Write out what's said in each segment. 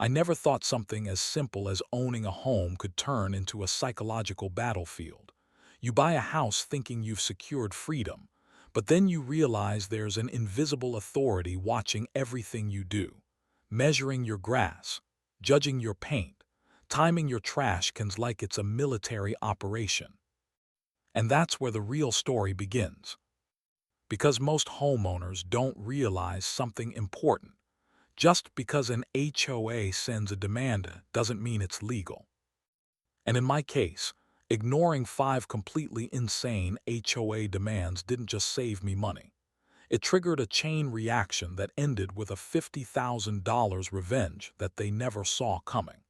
I never thought something as simple as owning a home could turn into a psychological battlefield. You buy a house thinking you've secured freedom, but then you realize there's an invisible authority watching everything you do, measuring your grass, judging your paint, timing your trash cans like it's a military operation. And that's where the real story begins. Because most homeowners don't realize something important. Just because an HOA sends a demand doesn't mean it's legal. And in my case, ignoring 5 completely insane HOA demands didn't just save me money. It triggered a chain reaction that ended with a $50,000 revenge that they never saw coming.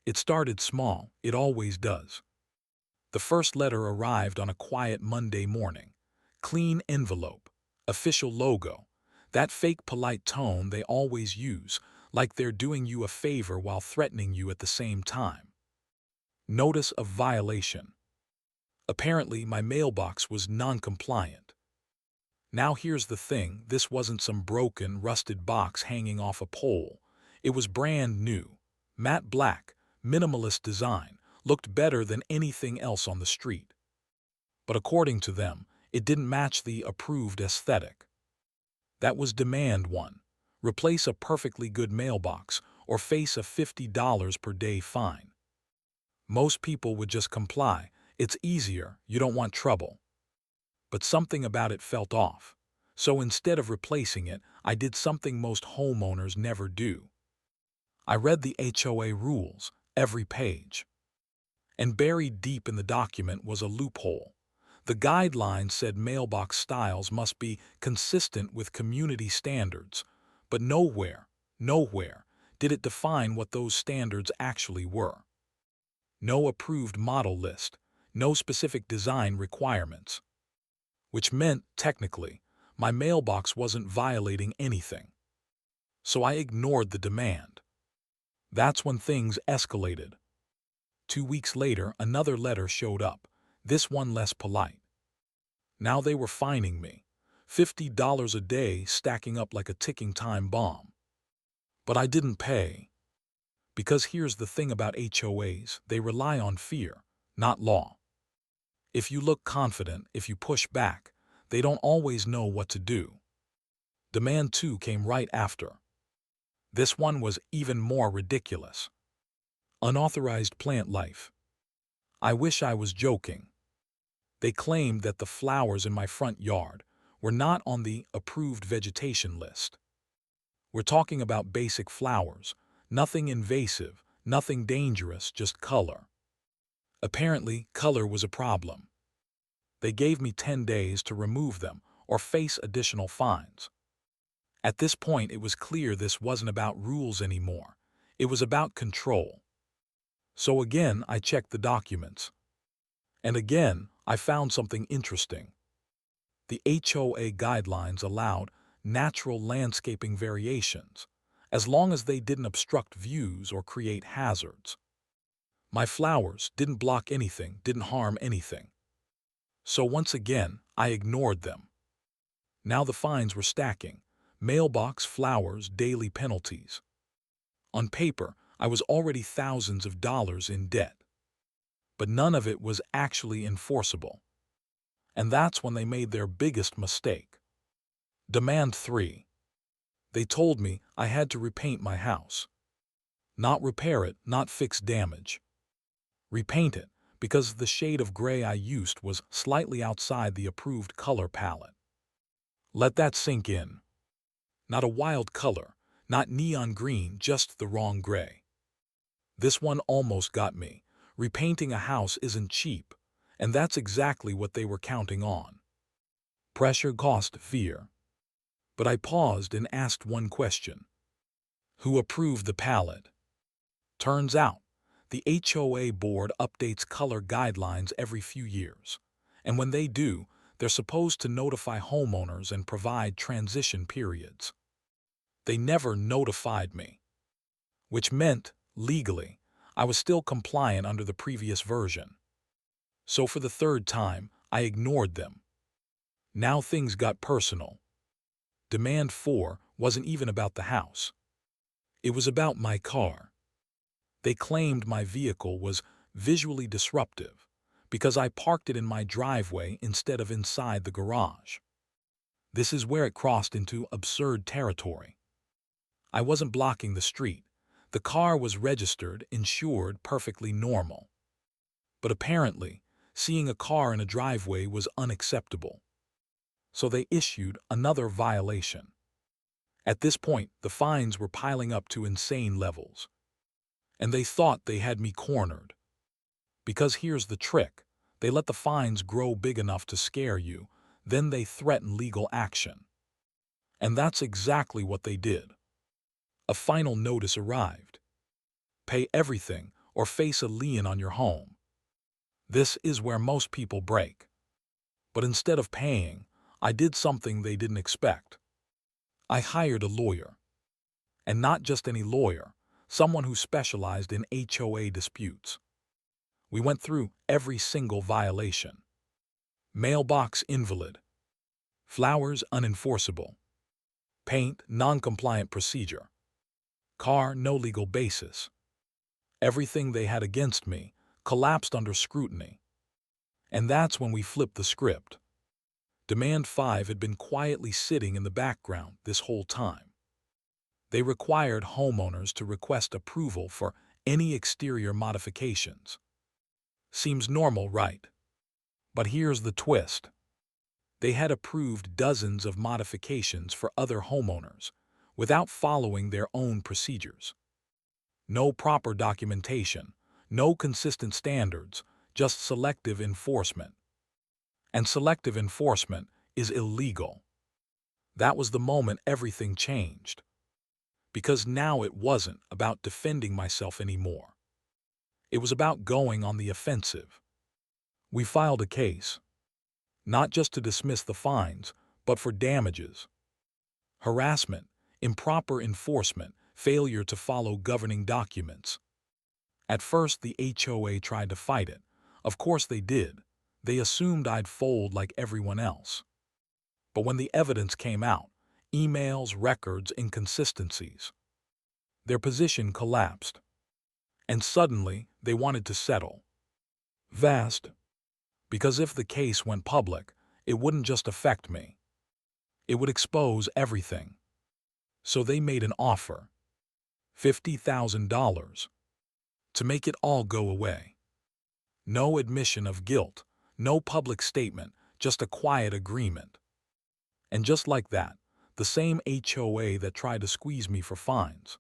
It started small, it always does. The first letter arrived on a quiet Monday morning. Clean envelope, official logo, that fake polite tone they always use, like they're doing you a favor while threatening you at the same time. Notice of violation. Apparently, my mailbox was non-compliant. Now here's the thing, this wasn't some broken, rusted box hanging off a pole. It was brand new, matte black, minimalist design, looked better than anything else on the street. But according to them, it didn't match the approved aesthetic. That was demand 1. Replace a perfectly good mailbox or face a $50 per day fine. Most people would just comply. It's easier, you don't want trouble. But something about it felt off. So instead of replacing it, I did something most homeowners never do. I read the HOA rules, every page. And buried deep in the document was a loophole. The guidelines said mailbox styles must be consistent with community standards, but nowhere did it define what those standards actually were. No approved model list, no specific design requirements. Which meant, technically, my mailbox wasn't violating anything. So I ignored the demand. That's when things escalated. 2 weeks later, another letter showed up, this one less polite. Now they were fining me, $50 a day stacking up like a ticking time bomb. But I didn't pay. Because here's the thing about HOAs, they rely on fear, not law. If you look confident, if you push back, they don't always know what to do. Demand 2 came right after. This one was even more ridiculous. Unauthorized plant life. I wish I was joking. They claimed that the flowers in my front yard were not on the approved vegetation list. We're talking about basic flowers, nothing invasive, nothing dangerous, just color. Apparently, color was a problem. They gave me 10 days to remove them or face additional fines. At this point, it was clear this wasn't about rules anymore. It was about control. So again, I checked the documents. And again, I found something interesting. The HOA guidelines allowed natural landscaping variations, as long as they didn't obstruct views or create hazards. My flowers didn't block anything, didn't harm anything. So once again, I ignored them. Now the fines were stacking. Mailbox, flowers, daily penalties. On paper, I was already thousands of dollars in debt. But none of it was actually enforceable. And that's when they made their biggest mistake. Demand 3. They told me I had to repaint my house. Not repair it, not fix damage. Repaint it, because the shade of gray I used was slightly outside the approved color palette. Let that sink in. Not a wild color, not neon green, just the wrong gray. This one almost got me. Repainting a house isn't cheap, and that's exactly what they were counting on. Pressure, cost, fear. But I paused and asked one question. Who approved the palette? Turns out, the HOA board updates color guidelines every few years, and when they do, they're supposed to notify homeowners and provide transition periods. They never notified me, which meant, legally, I was still compliant under the previous version. So for the third time, I ignored them. Now things got personal. Demand 4 wasn't even about the house. It was about my car. They claimed my vehicle was visually disruptive because I parked it in my driveway instead of inside the garage. This is where it crossed into absurd territory. I wasn't blocking the street. The car was registered, insured, perfectly normal. But apparently, seeing a car in a driveway was unacceptable. So they issued another violation. At this point, the fines were piling up to insane levels. And they thought they had me cornered. Because here's the trick. They let the fines grow big enough to scare you, then they threaten legal action. And that's exactly what they did. A final notice arrived. Pay everything or face a lien on your home. This is where most people break. But instead of paying, I did something they didn't expect. I hired a lawyer. And not just any lawyer, someone who specialized in HOA disputes. We went through every single violation. Mailbox invalid. Flowers unenforceable. Paint non-compliant procedure. Car no legal basis. Everything they had against me collapsed under scrutiny. And that's when we flipped the script. Demand 5 had been quietly sitting in the background this whole time. They required homeowners to request approval for any exterior modifications. Seems normal, right? But here's the twist. They had approved dozens of modifications for other homeowners without following their own procedures. No proper documentation, no consistent standards, just selective enforcement. And selective enforcement is illegal. That was the moment everything changed. Because now it wasn't about defending myself anymore. It was about going on the offensive. We filed a case, not just to dismiss the fines, but for damages. Harassment, improper enforcement, failure to follow governing documents. At first, the HOA tried to fight it. Of course they did. They assumed I'd fold like everyone else. But when the evidence came out, emails, records, inconsistencies, their position collapsed. And suddenly, they wanted to settle. Vast. Because if the case went public, it wouldn't just affect me. It would expose everything. So they made an offer. $50,000. To make it all go away. No admission of guilt, no public statement, just a quiet agreement. And just like that, the same HOA that tried to squeeze me for fines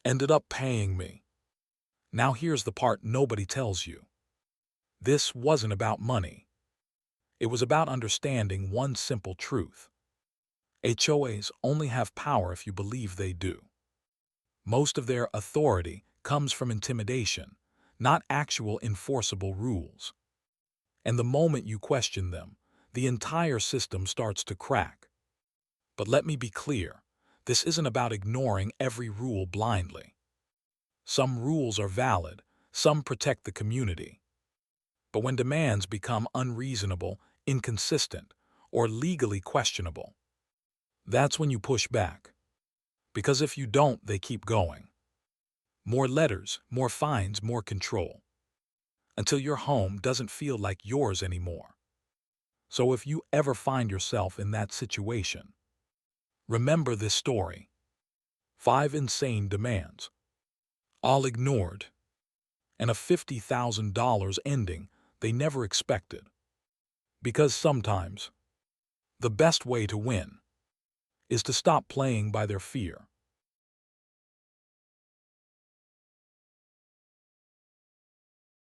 ended up paying me. Now here's the part nobody tells you. This wasn't about money. It was about understanding one simple truth. HOAs only have power if you believe they do. Most of their authority comes from intimidation, not actual enforceable rules. And the moment you question them, the entire system starts to crack. But let me be clear, this isn't about ignoring every rule blindly. Some rules are valid, some protect the community. But when demands become unreasonable, inconsistent, or legally questionable, that's when you push back. Because if you don't, they keep going. More letters, more fines, more control. Until your home doesn't feel like yours anymore. So if you ever find yourself in that situation, remember this story. 5 insane demands, all ignored, and a $50,000 ending they never expected. Because sometimes, the best way to win is to stop playing by their fear.